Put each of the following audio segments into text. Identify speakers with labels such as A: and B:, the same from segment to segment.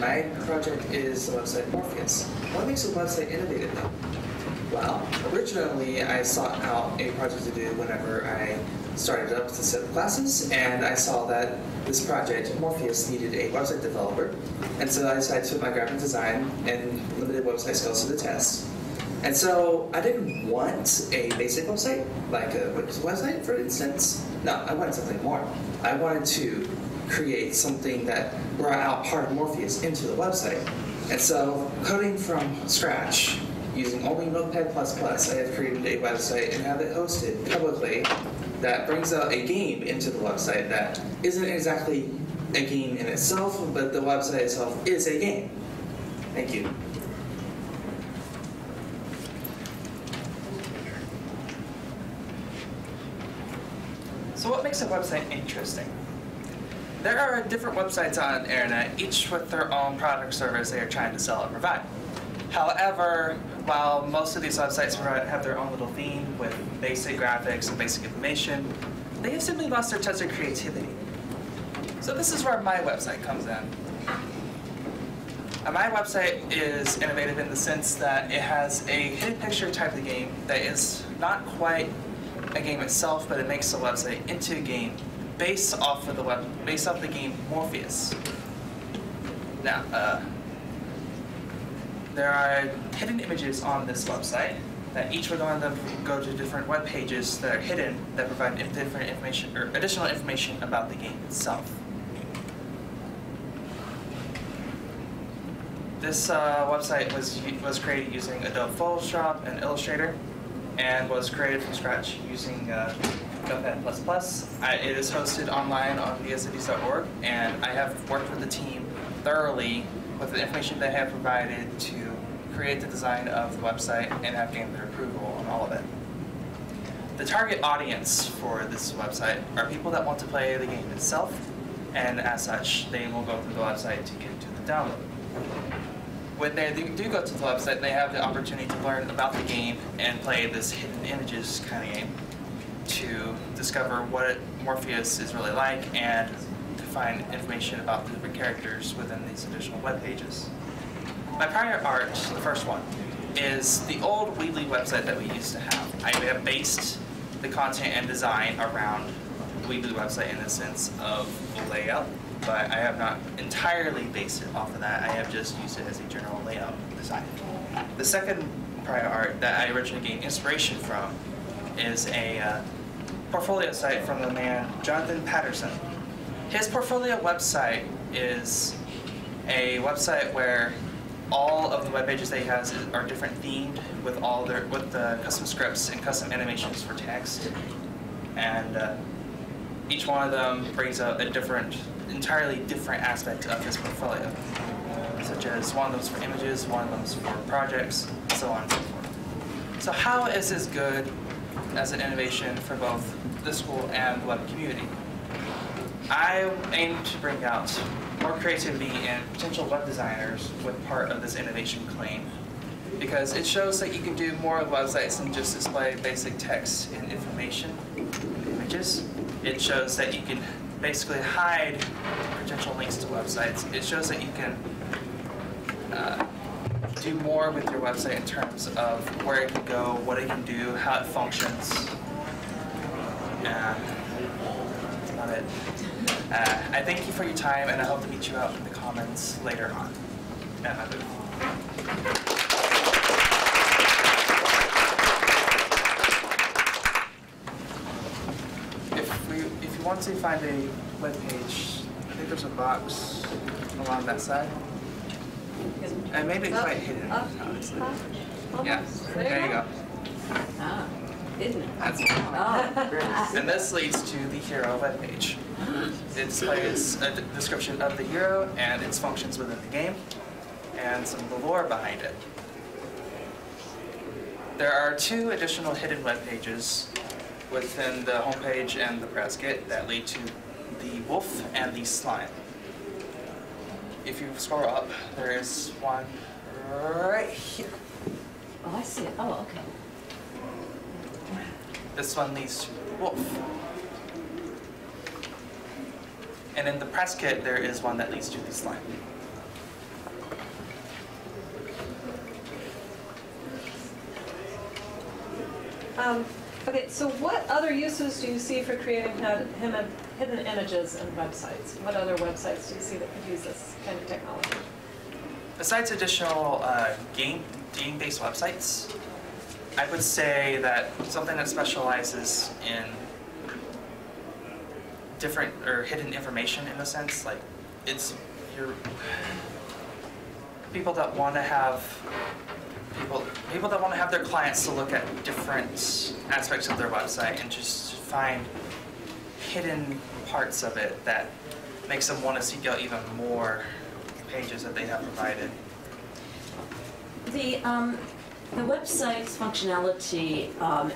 A: and my project is the website Morpheus. What makes a website innovative though? Well, originally I sought out a project to do whenever I started up to set up classes, and I saw that this project, Morpheus, needed a website developer, and so I decided to put my graphic design and limited website skills to the test. And so I didn't want a basic website, like a Wix website, for instance. No, I wanted something more. I wanted to create something that brought out part of Morpheus into the website. And so, coding from scratch, using only Notepad++, I have created a website and have it hosted publicly that brings out a game into the website that isn't exactly a game in itself, but the website itself is a game. Thank you.
B: So what makes a website interesting? There are different websites on the internet, each with their own product or service they are trying to sell and provide. However, while most of these websites have their own little theme with basic graphics and basic information, they have simply lost their touch of creativity. So this is where my website comes in. My website is innovative in the sense that it has a hidden picture type of game that is not quite a game itself, but it makes the website into a game based off the game Morpheus. Now, there are hidden images on this website that each would want to go to different web pages that are hidden that provide different information or additional information about the game itself. This website was created using Adobe Photoshop and Illustrator, and was created from scratch using Notepad++. It is hosted online on vsities.org, and I have worked with the team thoroughly with the information they have provided to create the design of the website and have gained their approval on all of it. The target audience for this website are people that want to play the game itself, and as such, they will go through the website to get to the download. When they do go to the website, they have the opportunity to learn about the game and play this hidden images kind of game to discover what Morpheus is really like and to find information about the different characters within these additional web pages. My prior art, the first one, is the old Weebly website that we used to have. I have based the content and design around the Weebly website in the sense of the layout, but I have not entirely based it off of that. I have just used it as a general layout design. The second prior art that I originally gained inspiration from is a portfolio site from the man Jonathan Patterson. His portfolio website is a website where all of the web pages that he has are different themed with the custom scripts and custom animations for text, and each one of them brings out a entirely different aspect of his portfolio, such as one of them's for images, one of them's for projects, so on and so forth. So how is this good as an innovation for both the school and the web community? I aim to bring out more creativity in potential web designers with part of this innovation claim, because it shows that you can do more websites than just display basic text and information and images. It shows that you can basically hide potential links to websites. It shows that you can do more with your website in terms of where it can go, what it can do, how it functions. That's about it. I thank you for your time, and I hope to meet you out in the comments later on at my booth. If you want to find a web page, I think there's a box along that side. And maybe quite hidden, honestly. Yeah, there you go.
C: Ah, isn't it?
B: That's
C: Oh.
B: And this leads to the hero webpage. It displays a description of the hero and its functions within the game, and some of the lore behind it. There are 2 additional hidden web pages within the homepage and the press kit that lead to the wolf and the slime. If you scroll up, there is one right here.
C: Oh, I see it. Oh, okay.
B: This one leads to the wolf. And in the press kit, there is one that leads to the slime.
D: Okay, so what other uses do you see for creating hidden images and websites? What other websites do you see that could use this kind of technology?
B: Besides additional game-based websites, I would say that something that specializes in different or hidden information in a sense, like it's your people that want to have their clients to look at different aspects of their website and just find hidden parts of it that makes them want to seek out even more pages that they have provided.
C: The website's functionality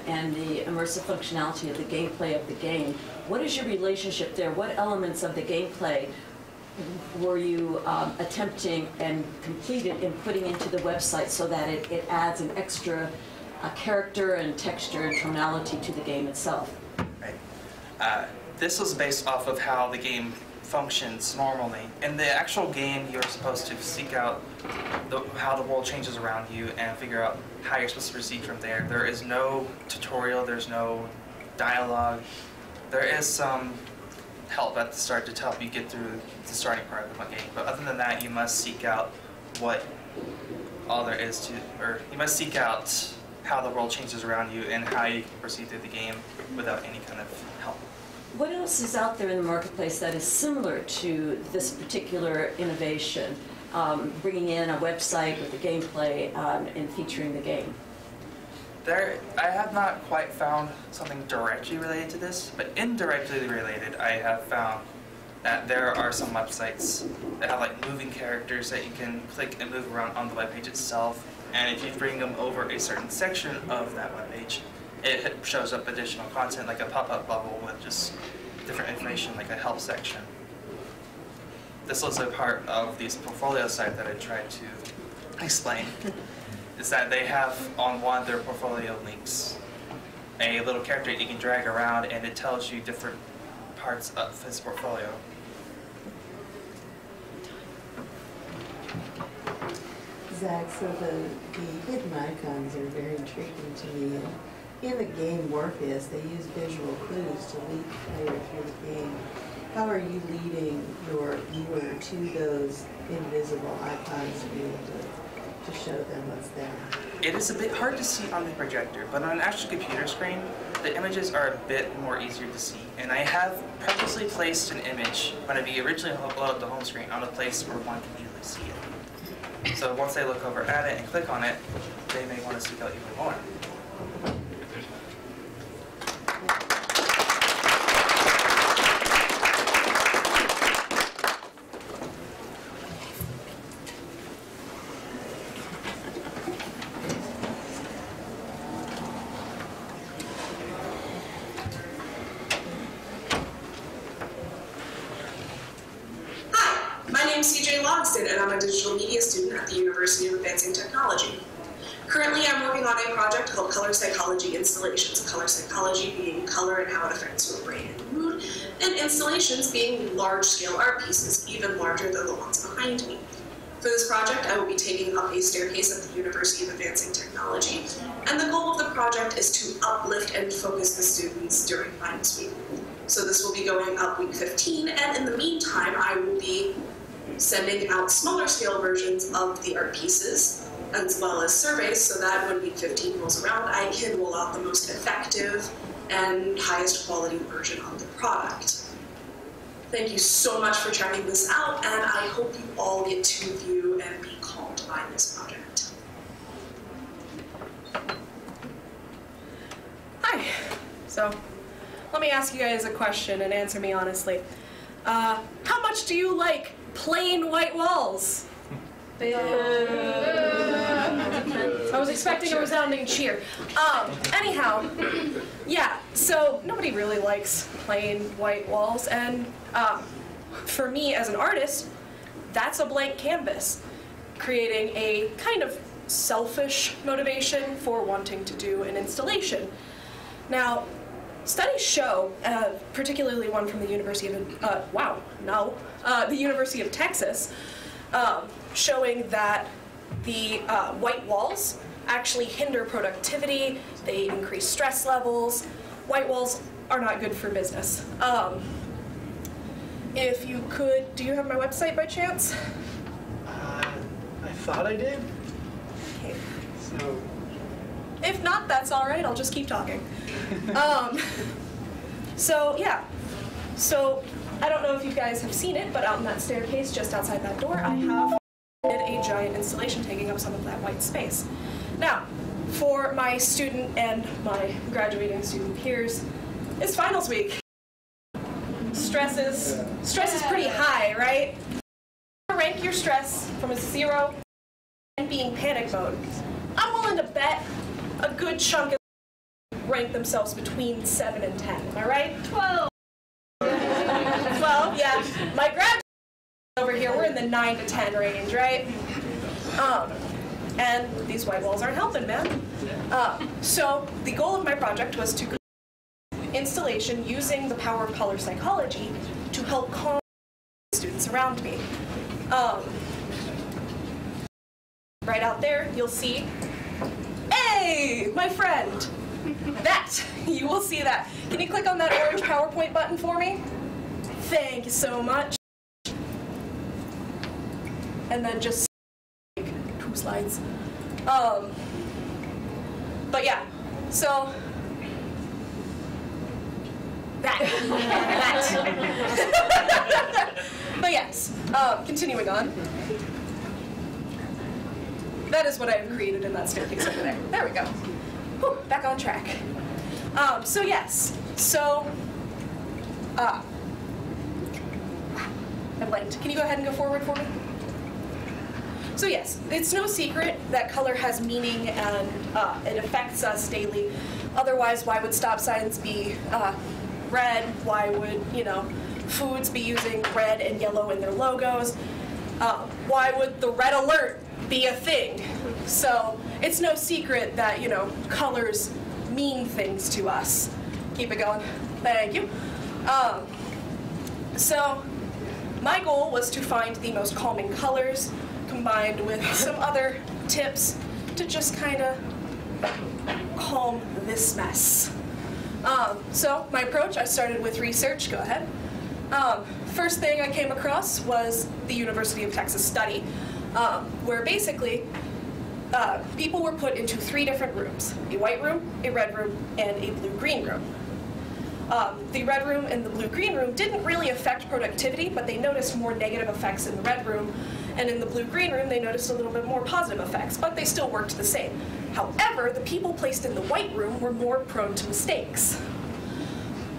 C: and the immersive functionality of the gameplay of the game, what is your relationship there? What elements of the gameplay were you attempting and completed in putting into the website so that it adds an extra character and texture and tonality to the game itself?
B: Right. This was based off of how the game functions normally. In the actual game, you're supposed to seek out how the world changes around you and figure out how you're supposed to proceed from there. There is no tutorial, there's no dialogue. There is some help at the start to help you get through the starting part of the game. But other than that, you must seek out what all there is to, or you must seek out how the world changes around you and how you can proceed through the game without any kind of help.
C: What else is out there in the marketplace that is similar to this particular innovation, bringing in a website with the gameplay and featuring the game?
B: I have not quite found something directly related to this, but indirectly related, I have found that there are some websites that have like moving characters that you can click and move around on the webpage itself, and if you bring them over a certain section of that webpage, it shows up additional content like a pop-up bubble with just different information like a help section. This was a part of this portfolio site that I tried to explain. Is that they have on one of their portfolio links a little character you can drag around and it tells you different parts of his portfolio.
E: Zach, so the hidden icons are very intriguing to me. And in the game Morpheus, they use visual clues to lead the player through the game. How are you leading your viewer to those invisible icons to be able to show them what's there?
B: It is a bit hard to see on the projector, but on an actual computer screen, the images are a bit more easier to see. And I have purposely placed an image when I originally uploaded the home screen on a place where one can easily see it. So once they look over at it and click on it, they may want to seek out even more.
F: And I'm a digital media student at the University of Advancing Technology. Currently, I'm working on a project called Color Psychology Installations, color psychology being color and how it affects your brain and mood, and installations being large-scale art pieces, even larger than the ones behind me. For this project, I will be taking up a staircase at the University of Advancing Technology, and the goal of the project is to uplift and focus the students during finals week. So this will be going up week 15, and in the meantime, I will be sending out smaller scale versions of the art pieces as well as surveys so that when week 15 rolls around, I can roll out the most effective and highest quality version of the product. Thank you so much for checking this out, and I hope you all get to view and be calmed by this project.
G: Hi. So, let me ask you guys a question and answer me honestly. How much do you like plain white walls? I was expecting a resounding cheer. Anyhow, yeah, so nobody really likes plain white walls, and for me as an artist, that's a blank canvas, creating a kind of selfish motivation for wanting to do an installation. Now, studies show, particularly one from the University of, the University of Texas, showing that the white walls actually hinder productivity, they increase stress levels. White walls are not good for business. If you could, do you have my website by chance?
H: I thought I did.
G: Okay.
H: So,
G: If not, that's all right. I'll just keep talking. So yeah. So I don't know if you guys have seen it, but out on that staircase just outside that door, I have a giant installation taking up some of that white space. Now, for my student and my graduating student peers, it's finals week. Stress is pretty high, right? Rank your stress from a 0 and being panic mode. I'm willing to bet a good chunk of rank themselves between 7 and 10. Am I right? 12. 12, yeah. My graduates over here, we're in the 9 to 10 range, right? And these white walls aren't helping, man. So the goal of my project was to create an installation using the power of color psychology to help calm the students around me. Right out there, you'll see, hey, my friend. That, you will see that. Can you click on that orange PowerPoint button for me? Thank you so much. And then just 2 slides. But yeah, so that. But yes, continuing on. That is what I have created in that staircase over there. There we go. Whew, back on track. So yes, so, I blanked. Can you go ahead and go forward for me? So yes, it's no secret that color has meaning and it affects us daily. Otherwise, why would stop signs be red? Why would, foods be using red and yellow in their logos? Why would the red alert be a thing? So it's no secret that, colors mean things to us. Keep it going. Thank you. So my goal was to find the most calming colors combined with some other tips to just kind of calm this mess. So my approach, I started with research. Go ahead. First thing I came across was the University of Texas study, where basically people were put into 3 different rooms: a white room, a red room, and a blue-green room. The red room and the blue-green room didn't really affect productivity, but they noticed more negative effects in the red room, and in the blue-green room they noticed a little bit more positive effects, but they still worked the same. However, the people placed in the white room were more prone to mistakes.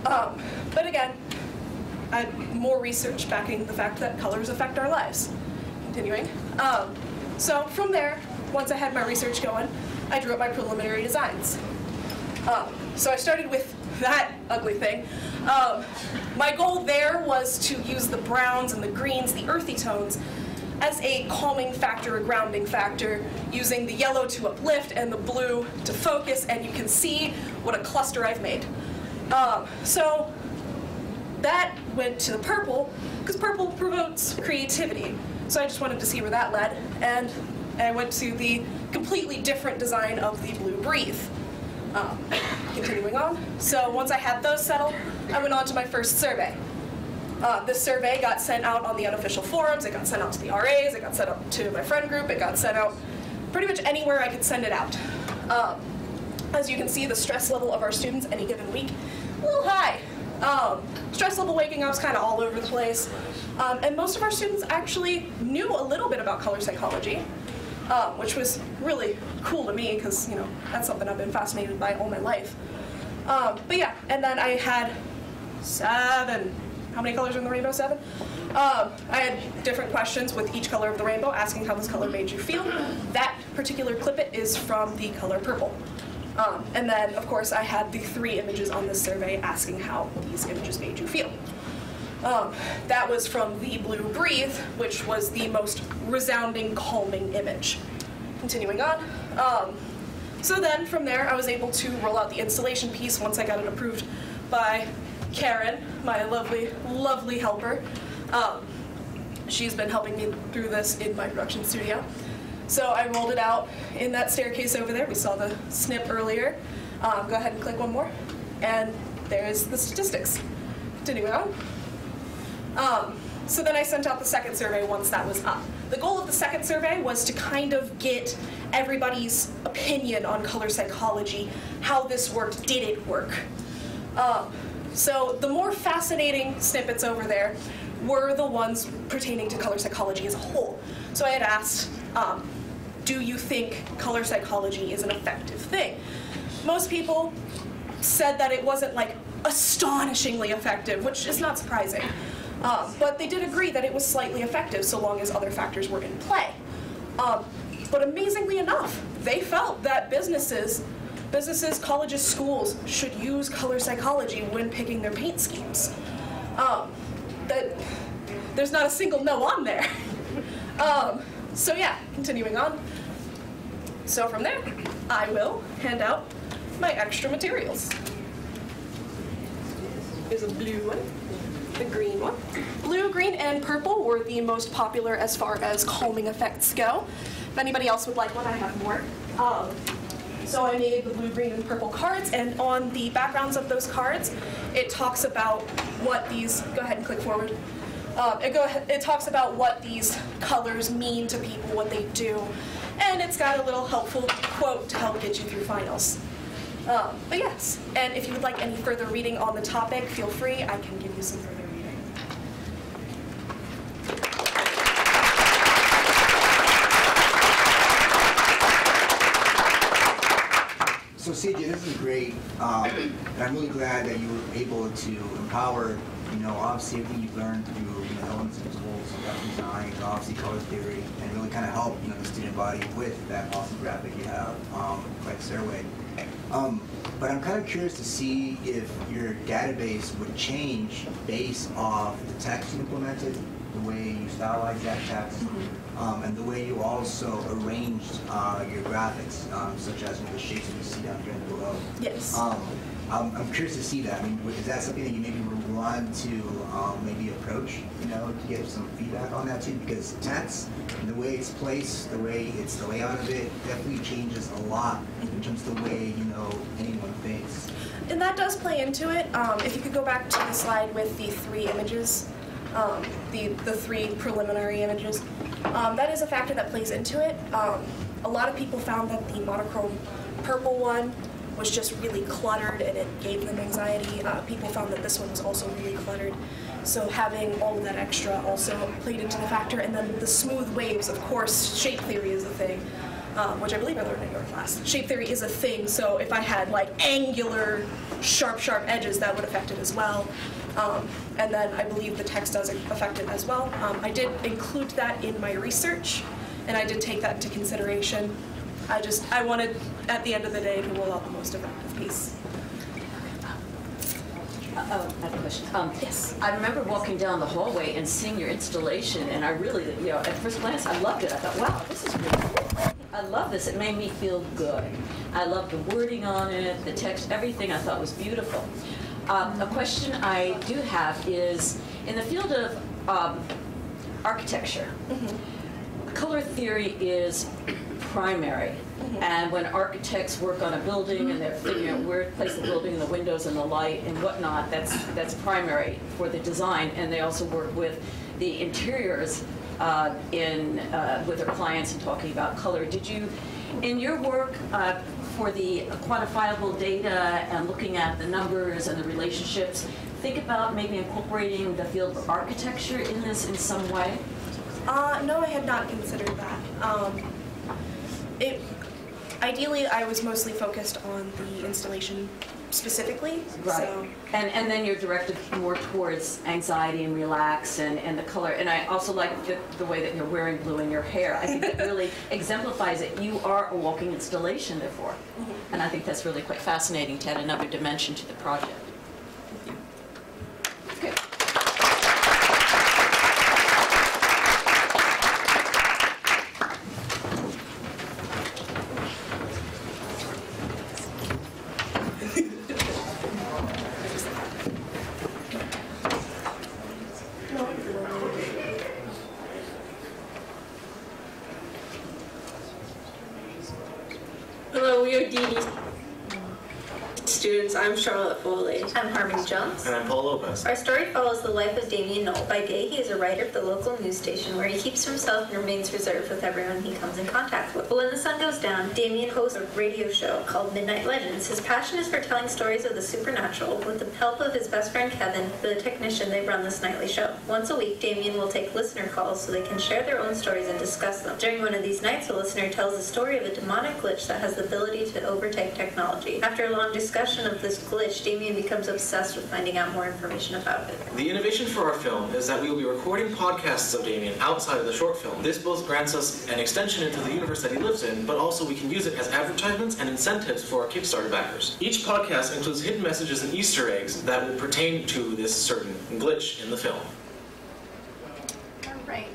G: But again, I had more research backing the fact that colors affect our lives. Continuing. So from there, once I had my research going, I drew up my preliminary designs. So I started with that ugly thing. My goal there was to use the browns and the greens, the earthy tones, as a calming factor, a grounding factor, using the yellow to uplift and the blue to focus, and you can see what a cluster I've made. So that went to the purple, because purple promotes creativity. So I just wanted to see where that led, and I went to the completely different design of the blue breathe. Continuing on. So once I had those settled, I went on to my first survey. This survey got sent out on the unofficial forums, it got sent out to the RAs, it got sent out to my friend group, it got sent out pretty much anywhere I could send it out. As you can see, the stress level of our students any given week, a little high. Stress level waking up is kind of all over the place. And most of our students actually knew a little bit about color psychology, which was really cool to me because, that's something I've been fascinated by all my life. But yeah, and then I had 7, how many colors are in the rainbow? 7? I had different questions with each color of the rainbow, asking how this color made you feel. That particular clippet is from the color purple. And then, of course, I had the 3 images on this survey asking how these images made you feel. That was from the blue breathe, which was the most resounding, calming image. Continuing on. So then, from there, I was able to roll out the installation piece once I got it approved by Karen, my lovely, lovely helper. She's been helping me through this in my production studio. So I rolled it out in that staircase over there. We saw the snip earlier. Go ahead and click one more. And there's the statistics. Continuing on. So then I sent out the second survey once that was up. The goal of the second survey was to kind of get everybody's opinion on color psychology, how this worked, did it work? So the more fascinating snippets over there were the ones pertaining to color psychology as a whole. So I had asked, do you think color psychology is an effective thing? Most people said that it wasn't like astonishingly effective, which is not surprising. But they did agree that it was slightly effective so long as other factors were in play. But amazingly enough, they felt that businesses, colleges, schools should use color psychology when picking their paint schemes. That there's not a single no on there. So yeah, continuing on. So from there, I will hand out my extra materials. Here's a blue one, the green one. Blue, green, and purple were the most popular as far as calming effects go. If anybody else would like one, I have more. So I made the blue, green, and purple cards, and on the backgrounds of those cards, it talks about what these, go ahead and click forward. It talks about what these colors mean to people, what they do, and it's got a little helpful quote to help get you through finals. But yes, and if you would like any further reading on the topic, feel free, I can give you some further reading.
I: So CJ, this is great, and I'm really glad that you were able to empower, obviously everything you've learned through, elements and tools, graphic design, obviously color theory, and really kind of help, the student body with that awesome graphic you have, like Stairway. But I'm kind of curious to see if your database would change based off the text you implemented, the way you stylize that text, and the way you also arranged your graphics, such as the shapes that you see down here below.
G: Yes.
I: I'm curious to see that. I mean, is that something that you maybe would want to maybe approach, to get some feedback on that too? Because text, the way it's placed, the layout of it, definitely changes a lot in terms of the way, anyone thinks.
G: And that does play into it. If you could go back to the slide with the 3 images, the 3 preliminary images, that is a factor that plays into it. A lot of people found that the monochrome purple one was just really cluttered and it gave them anxiety. People found that this one was also really cluttered. So having all of that extra also played into the factor. And then the smooth waves, of course, shape theory is a thing, which I believe I learned in your class. Shape theory is a thing, so if I had like angular, sharp edges, that would affect it as well. And then I believe the text does affect it as well. I did include that in my research, and I did take that into consideration. I wanted, at the end of the day, to roll out the most effective piece.
C: I have a question.
G: Yes.
C: I remember walking down the hallway and seeing your installation, and I really, at first glance, I loved it. I thought, wow, this is really cool. I love this. It made me feel good. I loved the wording on it, the text, everything I thought was beautiful. A question I do have is, in the field of architecture, color theory is primary. And when architects work on a building and they're figuring out where to place the building and the windows and the light and whatnot, that's primary for the design. And they also work with the interiors with their clients and talking about color. Did you, in your work for the quantifiable data and looking at the numbers and the relationships, think about maybe incorporating the field of architecture in this in some way?
G: No, I had not considered that. Ideally, I was mostly focused on the installation specifically.
C: Right.
G: So.
C: And then you're directed more towards anxiety and relax and the color. And I also like the way that you're wearing blue in your hair. I think it really exemplifies it. You are a walking installation, therefore. And I think that's really quite fascinating to add another dimension to the project. Good.
J: Romeo D.D. Students, I'm Charlotte Foley.
K: I'm Harmony Jones.
L: And I'm Paul Lopez.
K: Our story follows the life of Damien Knoll. By day, he is a writer for the local news station where he keeps to himself and remains reserved with everyone he comes in contact with. But when the sun goes down, Damien hosts a radio show called Midnight Legends. His passion is for telling stories of the supernatural. With the help of his best friend Kevin, the technician, they run this nightly show. Once a week, Damien will take listener calls so they can share their own stories and discuss them. During one of these nights, a listener tells the story of a demonic glitch that has the ability to overtake technology. After a long discussion of this glitch, Damien becomes obsessed with finding out more information about it.
L: The innovation for our film is that we will be recording podcasts of Damien outside of the short film. This both grants us an extension into the universe that he lives in, but also we can use it as advertisements and incentives for our Kickstarter backers. Each podcast includes hidden messages and Easter eggs that will pertain to this certain glitch in the film.
K: Alright.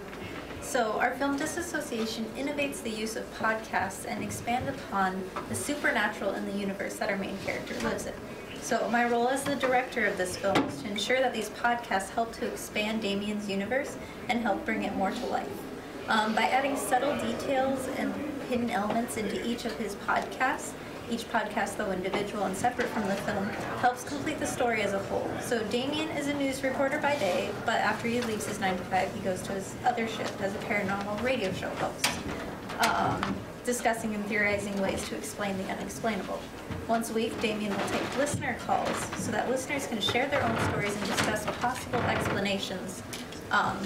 K: So our film Disassociation innovates the use of podcasts and expands upon the supernatural in the universe that our main character lives in. So my role as the director of this film is to ensure that these podcasts help to expand Damien's universe and help bring it more to life. By adding subtle details and hidden elements into each of his podcasts, each podcast, though individual and separate from the film, helps complete the story as a whole. So Damien is a news reporter by day, but after he leaves his 9-to-5, he goes to his other shift as a paranormal radio show host, discussing and theorizing ways to explain the unexplainable. Once a week, Damien will take listener calls so that listeners can share their own stories and discuss possible explanations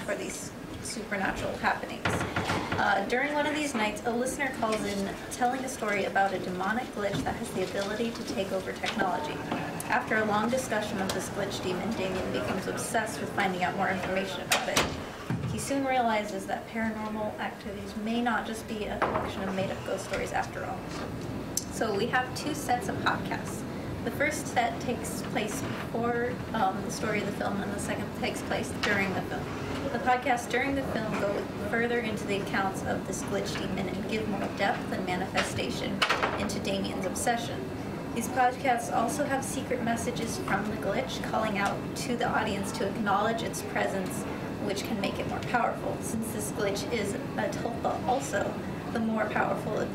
K: for these supernatural happenings. During one of these nights, a listener calls in telling a story about a demonic glitch that has the ability to take over technology. After a long discussion of this glitch demon, Damien becomes obsessed with finding out more information about it. He soon realizes that paranormal activities may not just be a collection of made-up ghost stories after all. So we have 2 sets of podcasts. The first set takes place before the story of the film, and the second takes place during the film. The podcasts during the film go further into the accounts of this glitch demon and give more depth and manifestation into Damien's obsession. These podcasts also have secret messages from the glitch calling out to the audience to acknowledge its presence, which can make it more powerful. Since this glitch is a tulpa also, the more powerful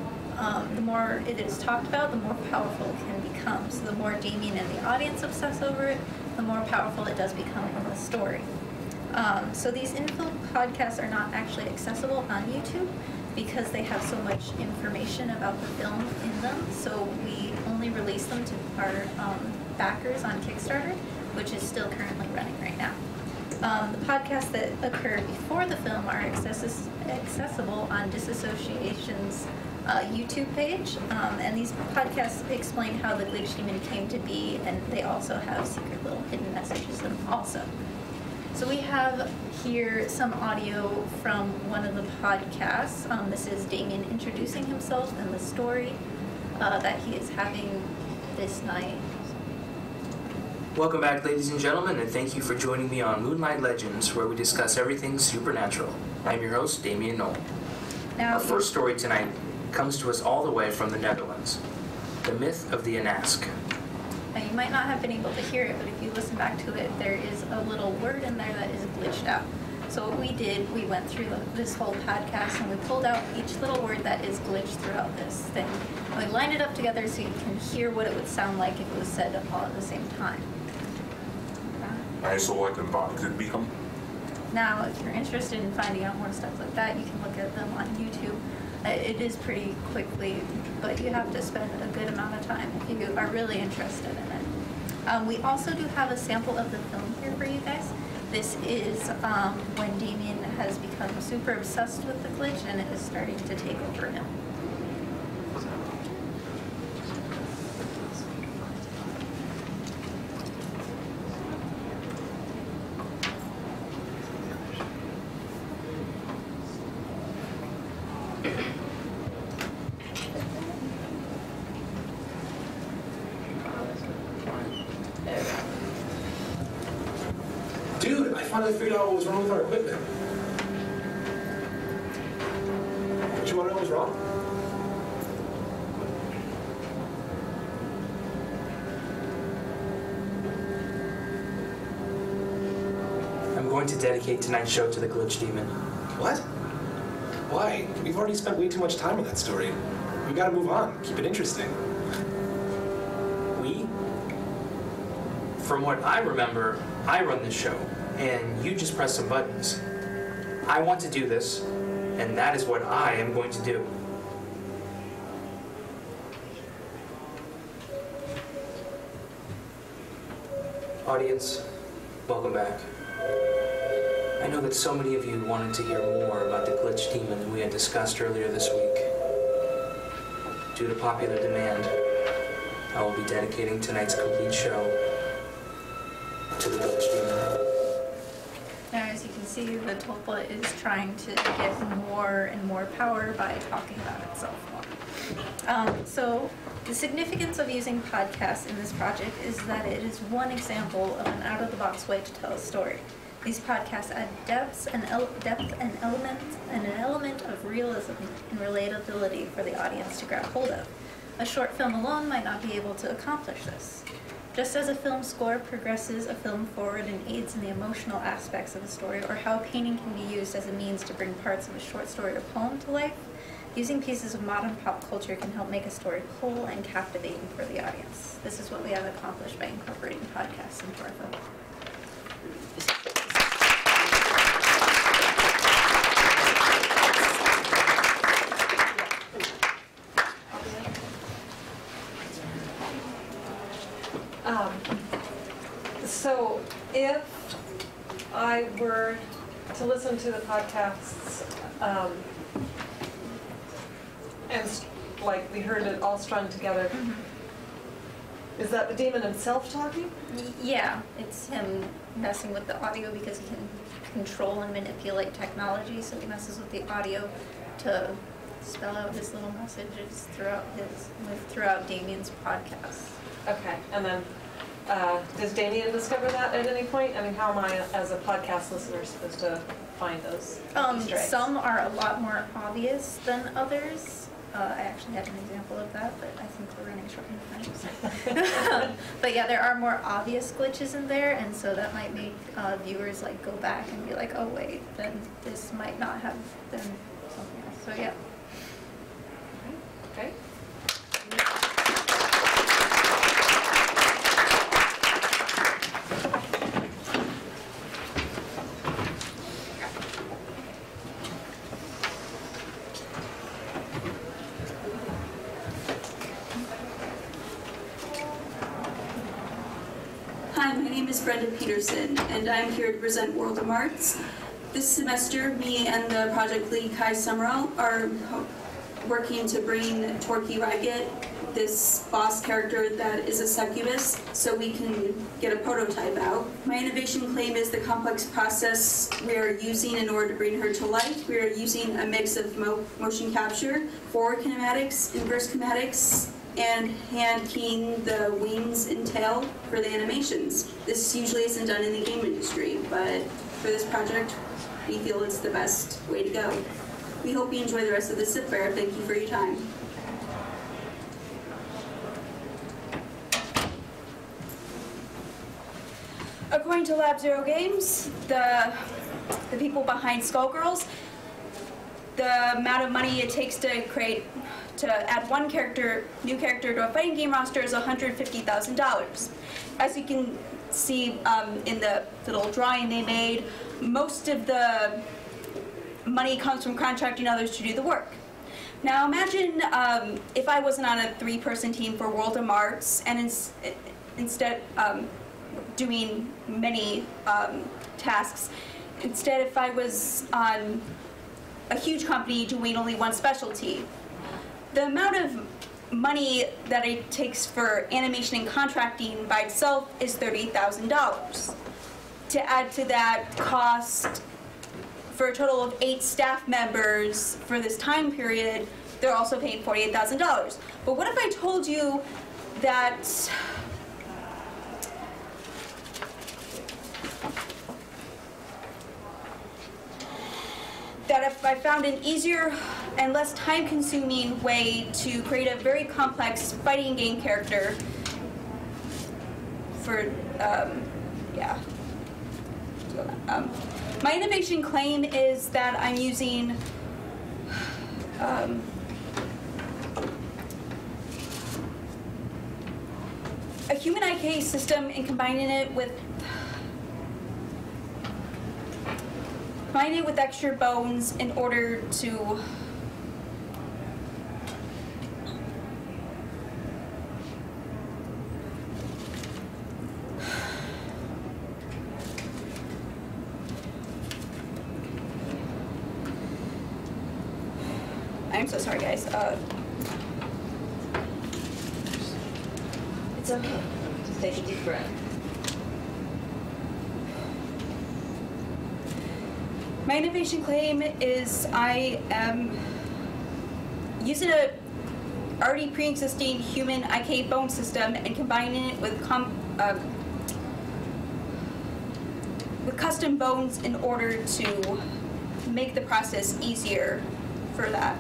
K: the more it is talked about, the more powerful it can become. So the more Damien and the audience obsess over it, the more powerful it does become in the story. So these infill podcasts are not actually accessible on YouTube because they have so much information about the film in them. So we only release them to our backers on Kickstarter, which is still currently running right now. The podcasts that occur before the film are accessible on Disassociation's YouTube page, and these podcasts explain how the glitch demon came to be, and they also have secret little hidden messages in them also. So we have here some audio from one of the podcasts. This is Damien introducing himself and the story that he is having this night.
M: Welcome back, ladies and gentlemen, and thank you for joining me on Moonlight Legends, where we discuss everything supernatural. I'm your host, Damien Knoll. Our first story tonight comes to us all the way from the Netherlands, the myth of the Anask.
K: Now, you might not have been able to hear it, but if you listen back to it, there is a little word in there that is glitched out. So what we did, we went through this whole podcast and we pulled out each little word that is glitched throughout this thing. And we lined it up together so you can hear what it would sound like if it was said all at the same time.
N: ISOLite and wat could become.
K: Now, if you're interested in finding out more stuff like that, you can look at them on YouTube. It is pretty quickly, but you have to spend a good amount of time if you are really interested in it. We also do have a sample of the film here for you guys. This is when Damien has become super obsessed with the glitch and it is starting to take over him.
N: Dude, I finally figured out what was wrong with our equipment. Don't you want to know what was wrong?
M: I'm going to dedicate tonight's show to the glitch demon.
N: What? Why? We've already spent way too much time on that story. We gotta move on. Keep it interesting.
M: We? From what I remember, I run this show, and you just press some buttons. I want to do this, and that is what I am going to do. Audience, welcome back. I know that so many of you wanted to hear more about the glitch demon that we had discussed earlier this week. Due to popular demand, I will be dedicating tonight's complete show to the glitch demon.
K: Now, as you can see, the tulpa is trying to get more and more power by talking about itself more. So the significance of using podcasts in this project is that it is one example of an out-of-the-box way to tell a story. These podcasts add depth and an element of realism and relatability for the audience to grab hold of. A short film alone might not be able to accomplish this. Just as a film score progresses a film forward and aids in the emotional aspects of a story, or how painting can be used as a means to bring parts of a short story or poem to life, using pieces of modern pop culture can help make a story whole and captivating for the audience. This is what we have accomplished by incorporating podcasts into our film.
D: So if I were to listen to the podcasts, and like we heard it all strung together, is that the demon himself talking?
K: Yeah, it's him messing with the audio because he can control and manipulate technology, so he messes with the audio to spell out his little messages throughout Damien's podcast.
D: Okay, and then does Damien discover that at any point? I mean, how am I, as a podcast listener, supposed to find those Easter eggs?
K: Some are a lot more obvious than others. I actually had an example of that, but I think we're running short on time. But yeah, there are more obvious glitches in there, and so that might make viewers like go back and be like, oh wait, then this might not have been something else. So yeah.
D: Okay.
J: Hi, my name is Brenda Peterson, and I'm here to present World of Marts. This semester, me and the project lead Kai Summerall are working to bring Torquay Raggett, this boss character that is a succubus, so we can get a prototype out. My innovation claim is the complex process we are using in order to bring her to life. We are using a mix of motion capture, forward kinematics, inverse kinematics, and hand keying the wings and tail for the animations. This usually isn't done in the game industry, but for this project, we feel it's the best way to go. We hope you enjoy the rest of the SIP fair. Thank you for your time.
O: According to Lab Zero Games, the people behind Skullgirls, the amount of money it takes to add one new character to a fighting game roster is $150,000. As you can see in the little drawing they made, most of the money comes from contracting others to do the work. Now imagine if I wasn't on a 3-person team for World of Marts and instead doing many tasks. Instead, if I was on a huge company doing only one specialty, the amount of money that it takes for animation and contracting by itself is $30,000. To add to that cost, for a total of 8 staff members for this time period, they're also paying $48,000. But what if I told you that if I found an easier and less time-consuming way to create a very complex fighting game character for, my innovation claim is that I'm using a human IK system and combining it with extra bones in order to I'm so sorry, guys.
C: It's okay. Just take a deep breath.
O: My innovation claim is I am using a already pre-existing human IK bone system and combining it with custom bones in order to make the process easier for that.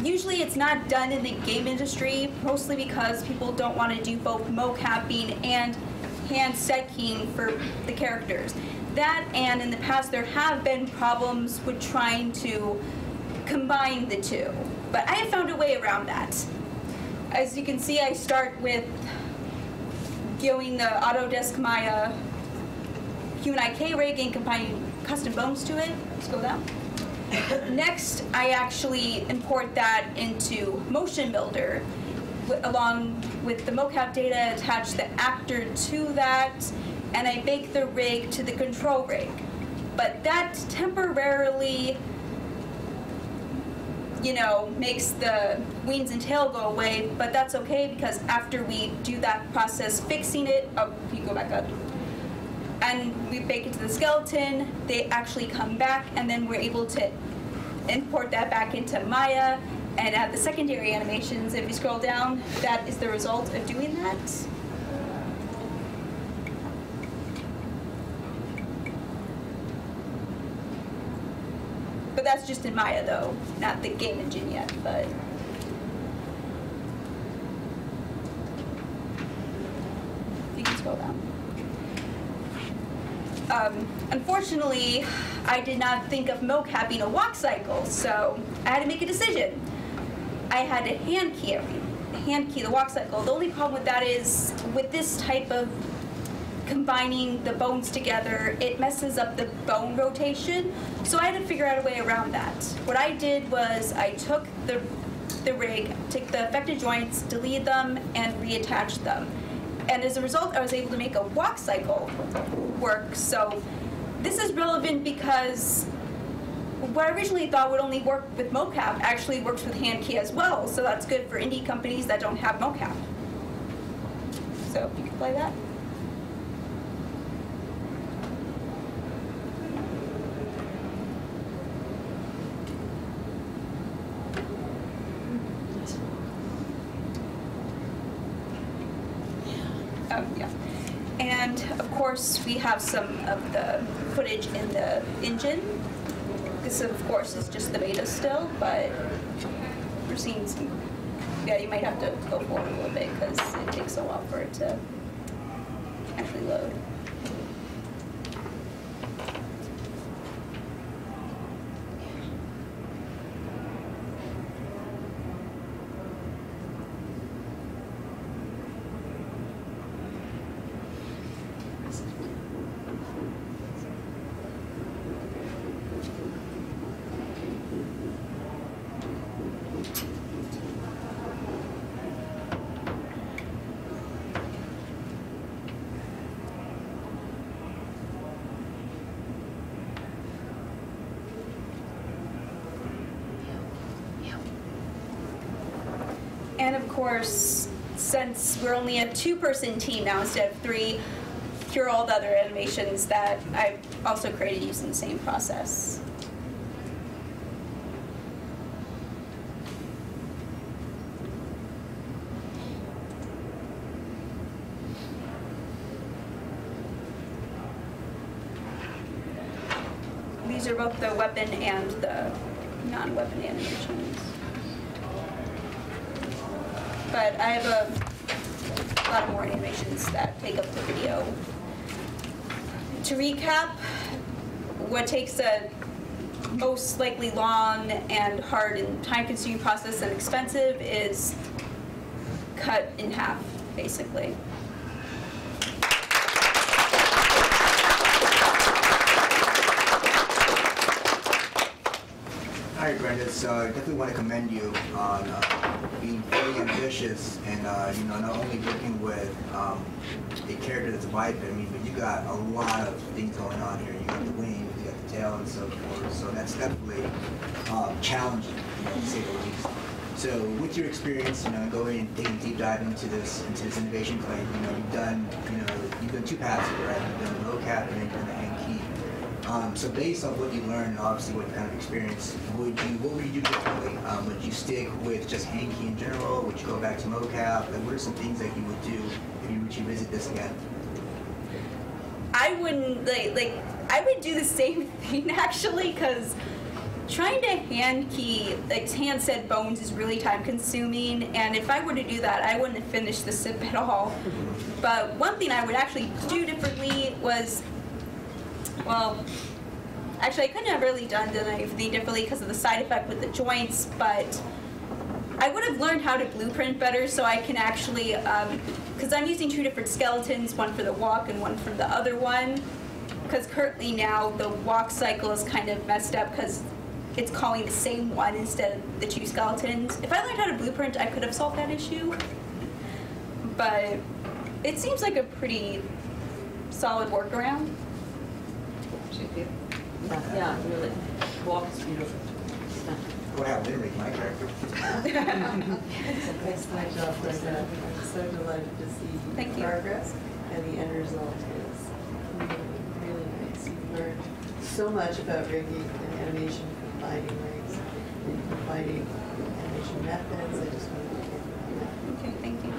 O: Usually it's not done in the game industry, mostly because people don't want to do both mocapping and hand set keying for the characters. That, and in the past there have been problems with trying to combine the two, but I have found a way around that. As you can see, I start with going the Autodesk Maya human IK rig and combining custom bones to it. Let's go down. Next, I actually import that into Motion Builder, along with the mocap data, attach the actor to that, and I bake the rig to the control rig. But that temporarily, makes the wings and tail go away, but that's okay because after we do that process fixing it, you go back up, and we bake it to the skeleton, they actually come back, and then we're able to import that back into Maya and add the secondary animations. If you scroll down, that is the result of doing that. But that's just in Maya though, not the game engine yet, but. You can scroll down. Unfortunately, I did not think of mocapping a walk cycle, so I had to make a decision. I had to hand key the walk cycle. The only problem with that is, with this type of combining the bones together, it messes up the bone rotation, so I had to figure out a way around that. What I did was I took the rig, took the affected joints, deleted them, and reattached them. And as a result, I was able to make a walk cycle work. So this is relevant because what I originally thought would only work with mocap actually works with hand key as well. So that's good for indie companies that don't have mocap. So you can play that. Yeah. And of course, we have some of the footage in the engine. This, of course, is just the beta still, but we're seeing some. Yeah, you might have to go forward a little bit because it takes a while for it to actually load. And of course, since we're only a 2-person team now instead of 3, here are all the other animations that I've also created using the same process. These are both the weapon and the non-weapon animations. But I have a lot of more animations that take up the video. To recap, what takes a most likely long and hard and time-consuming process and expensive is cut in half
J: basically.
I: All right, Brenda. So I definitely want to commend you on being very ambitious and not only working with a character that's a biped, but you got a lot of things going on here. You got the wings, you got the tail, and so forth. So that's definitely challenging, to say the least. So with your experience, going and taking a deep dive into this innovation claim, you've done two paths here, right? You've done the mocap and then you've done the hand key. So based on what you learned and obviously what kind of experience, what would you do differently? Would you stick with just hand key in general? Would you go back to mocap? Like, what are some things that you would do if you were to visit this again?
J: I wouldn't I would do the same thing actually, because trying to hand key hand set bones is really time consuming, and if I were to do that, I wouldn't have finished the SIP at all. But one thing I would actually do differently was, well, actually I couldn't have really done anything differently because of the side effect with the joints, but I would have learned how to blueprint better so I can actually, because I'm using two different skeletons, one for the walk and one for the other one, because currently now the walk cycle is kind of messed up because it's calling the same one instead of the two skeletons. If I learned how to blueprint, I could have solved that issue. But it seems like a pretty solid workaround.
C: Yeah, really. Walk is beautiful.
I: What happened? Didn't make my character.
E: Nice job, Brenda. I'm so delighted to see the progress, and the end result is really nice. You've learned so much about rigging and animation, combining rigs and combining animation methods. I just want to hear that.
J: Okay, thank you.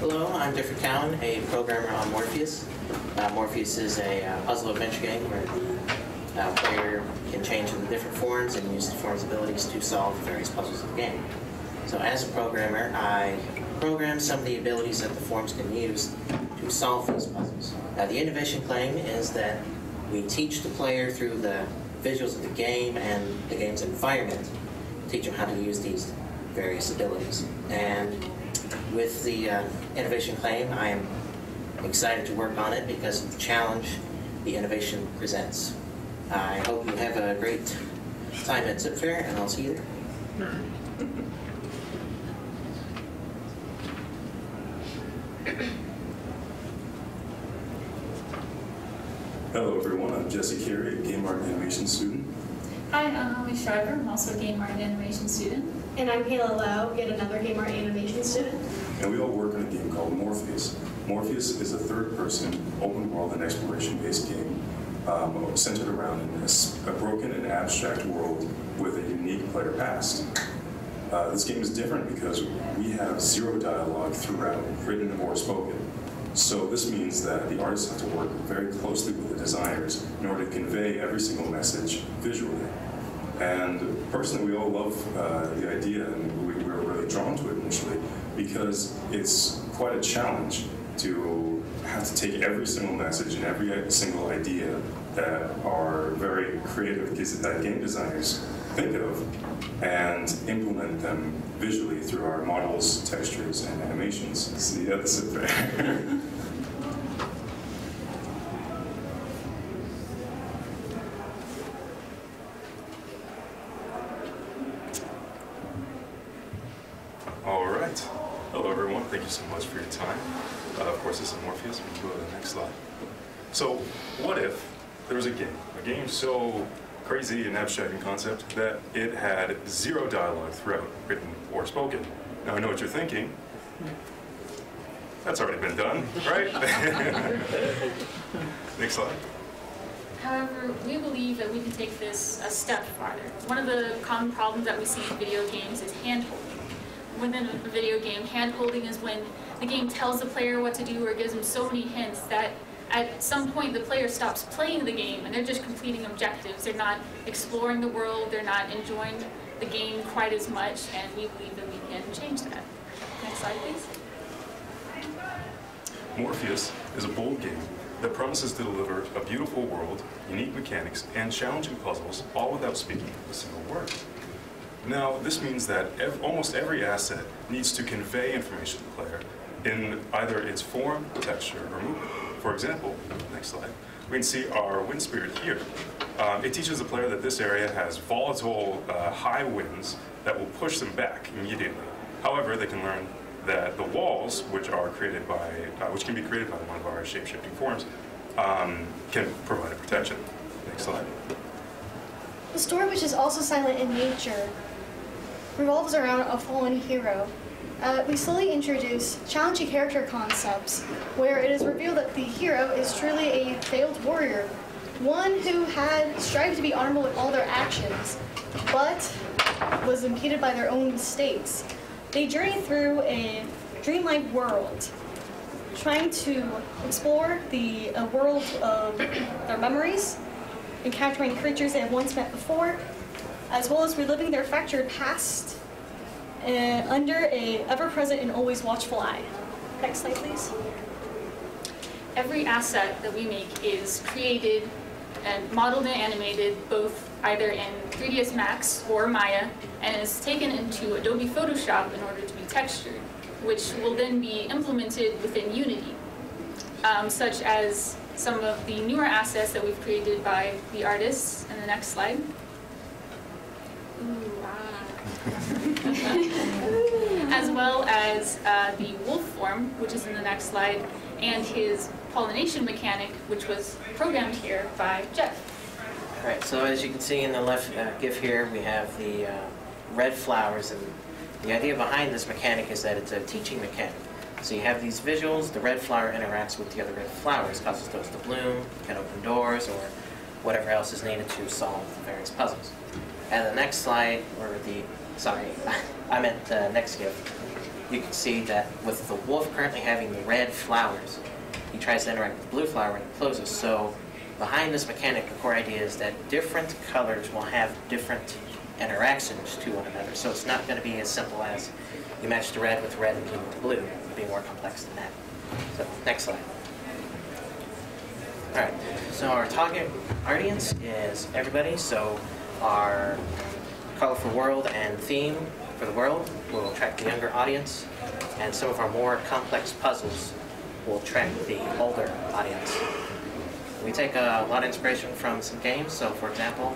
P: Hello, I'm Difford Cowan, a programmer on Morpheus. Morpheus is a puzzle adventure game where the player can change into different forms and use the form's abilities to solve various puzzles of the game. So as a programmer, I program some of the abilities that the forms can use to solve these puzzles. The innovation claim is that we teach the player through the visuals of the game and the game's environment, teach them how to use these various abilities. And with the innovation claim, I am excited to work on it because of the challenge the innovation presents. I hope you have a great time at Zip Fair, and I'll see you there.
Q: Hello everyone, I'm Jesse Carey, a game art and animation student.
R: Hi, I'm Holly Shriver. I'm also a game art and animation student. And I'm Kayla Lau, yet another game art and animation student.
Q: And we all work in a game called Morpheus. Morpheus is a third-person, open-world and exploration-based game centered around a broken and abstract world with a unique player past. This game is different because we have zero dialogue throughout, written or spoken. So this means that the artists have to work very closely with the designers in order to convey every single message visually. And personally, we all love the idea, and we were really drawn to it initially because it's quite a challenge to have to take every single message and every single idea that our very creative game designers think of and implement them visually through our models, textures, and animations. See, that's it there. All right. Hello, everyone. Thank you so much for your time. Of course, this is Morpheus. We can go to the next slide. So, what if there was a game so crazy and abstract in concept that it had zero dialogue throughout, written or spoken? Now, I know what you're thinking. That's already been done, right? Next slide.
R: However, we believe that we can take this a step farther. One of the common problems that we see in video games is hand-holding. Within a video game, hand-holding is when the game tells the player what to do or gives them so many hints that at some point the player stops playing the game and they're just completing objectives. They're not exploring the world, they're not enjoying the game quite as much, and we believe that we can change that. Next slide, please.
Q: Morpheus is a bold game that promises to deliver a beautiful world, unique mechanics, and challenging puzzles, all without speaking a single word. Now, this means that almost every asset needs to convey information to the player in either its form, texture, or movement. For example, next slide, we can see our wind spirit here. It teaches the player that this area has volatile, high winds that will push them back immediately. However, they can learn that the walls, which can be created by one of our shape-shifting forms, can provide a protection. Next slide.
S: The story, which is also silent in nature, revolves around a fallen hero. We slowly introduce challenging character concepts, where it is revealed that the hero is truly a failed warrior, one who had strived to be honorable in all their actions, but was impeded by their own mistakes. They journey through a dreamlike world, trying to explore the world of their memories, encountering creatures they have once met before, as well as reliving their fractured past under a ever-present and always watchful eye. Next slide, please.
R: Every asset that we make is created and modeled and animated both either in 3ds Max or Maya, and is taken into Adobe Photoshop in order to be textured, which will then be implemented within Unity, such as some of the newer assets that we've created by the artists. In the next slide. As well as the wolf form, which is in the next slide, and his pollination mechanic, which was programmed here by Jeff.
P: All right, so as you can see in the left GIF here, we have the red flowers, and the idea behind this mechanic is that it's a teaching mechanic. So you have these visuals, the red flower interacts with the other red flowers, causes those to bloom, can open doors, or whatever else is needed to solve the various puzzles. And the next slide, I meant the next GIF, you can see that with the wolf currently having the red flowers, he tries to interact with the blue flower when it closes. So behind this mechanic, the core idea is that different colors will have different interactions to one another. So it's not going to be as simple as you match the red with red and blue with blue. It'll be more complex than that. So next slide. All right, so our target audience is everybody. So our colorful world and theme for the world will attract the younger audience, and some of our more complex puzzles will attract the older audience. We take a lot of inspiration from some games. So for example,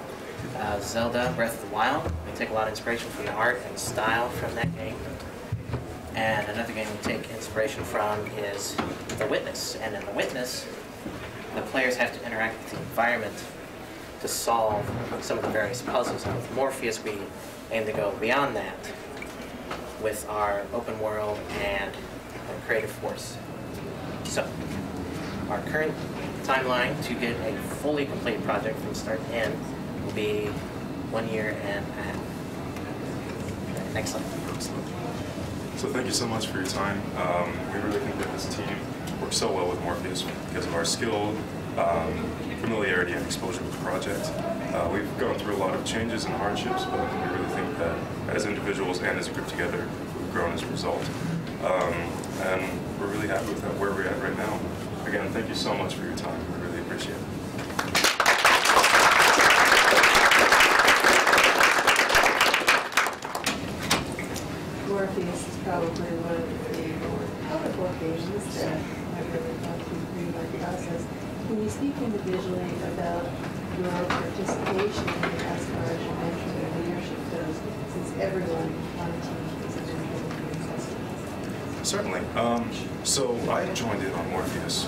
P: Zelda Breath of the Wild, we take a lot of inspiration from the art and style from that game. And another game we take inspiration from is The Witness. And in The Witness, the players have to interact with the environment to solve some of the various puzzles. And with Morpheus, we aim to go beyond that with our open world and creative force. So, our current timeline to get a fully complete project from start to end will be 1 year and a half. Next slide.
Q: So thank you so much for your time. We really think that this team works so well with Morpheus because of our skill, familiarity, and exposure with the project. We've gone through a lot of changes and hardships, but we really think that as individuals and as a group together, we've grown as a result. And we're really happy with where we're at right now. Again, thank you so much for your time. We really appreciate it.
E: Morpheus is probably one of the more colorful games that I've really gone through my process. Can you speak individually about your participation as far as your mentoring and leadership goes, since everyone on the team is an individual customer?
Q: Certainly. So I joined in on Morpheus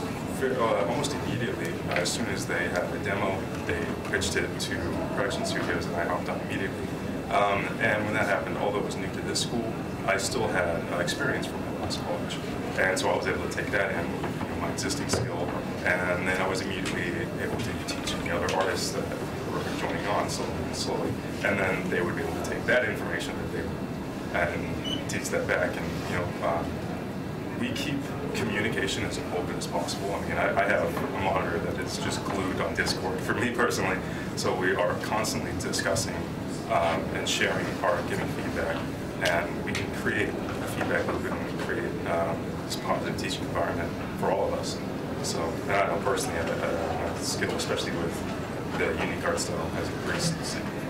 Q: almost immediately. As soon as they had a demo, they pitched it to production studios, and I hopped on immediately. And when that happened, although it was new to this school, I still had experience from my last college. And so I was able to take that in with my existing skill, and then I was immediately able to teach the other artists that were joining on slowly. And then they would be able to take that information that they and teach that back, and we keep communication as open as possible. I mean, I have a monitor that is just glued on Discord for me personally, so we are constantly discussing and sharing our giving feedback, and we can create a feedback loop and create this positive teaching environment for all of us. So I know personally a skill, especially with the unique art style, has increased significantly.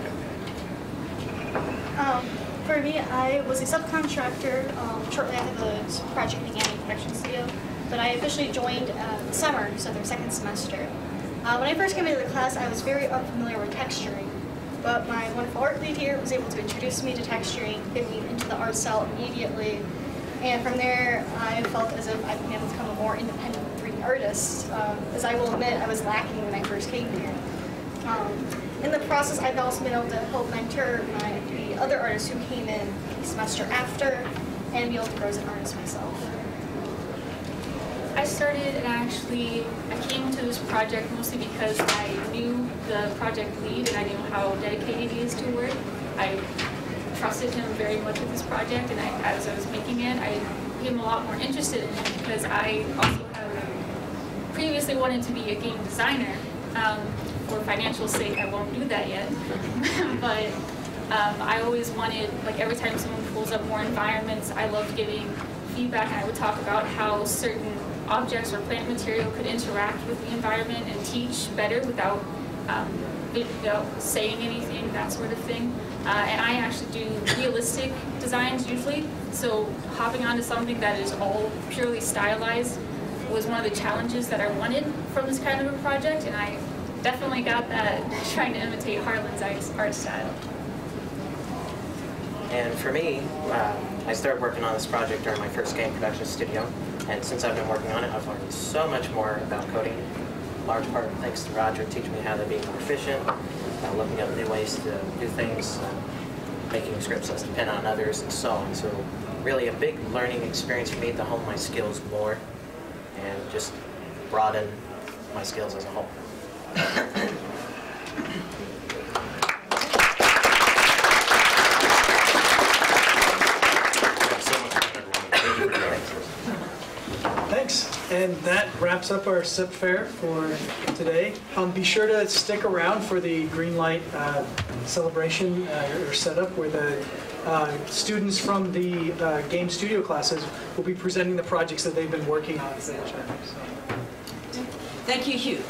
S: For me, I was a subcontractor shortly after the project began in production studio, but I officially joined summer, so their second semester. When I first came into the class, I was very unfamiliar with texturing, but my wonderful art lead here was able to introduce me to texturing, get me into the art style immediately, and from there I felt as if I'd been able to become a more independent 3D artist. As I will admit, I was lacking when I first came here. In the process, I've also been able to help mentor the other artists who came in the semester after, and be able to grow as an artist myself.
R: I started and I came to this project mostly because I knew the project lead and I knew how dedicated he is to work. I trusted him very much with this project, and as I was making it, I became a lot more interested in it because I also have previously wanted to be a game designer. For financial sake, I won't do that yet. But I always wanted, like every time someone pulls up more environments, I loved giving feedback, and I would talk about how certain objects or plant material could interact with the environment and teach better without saying anything, that sort of thing. And I actually do realistic designs usually, so hopping onto something that is all purely stylized was one of the challenges that I wanted from this kind of a project, and I definitely got that trying to imitate Harlan's art style.
P: And for me, I started working on this project during my first game production studio, and since I've been working on it, I've learned so much more about coding. A large part of it thanks to Roger teaching me how to be more efficient, looking up new ways to do things, making scripts less dependent on others, and so on. So really a big learning experience for me to hone my skills more and just broaden my skills as a whole.
H: Thanks. And that wraps up our SIP fair for today. Be sure to stick around for the Greenlight celebration or setup where the students from the game studio classes will be presenting the projects that they've been working on.
C: Thank you, Hugh.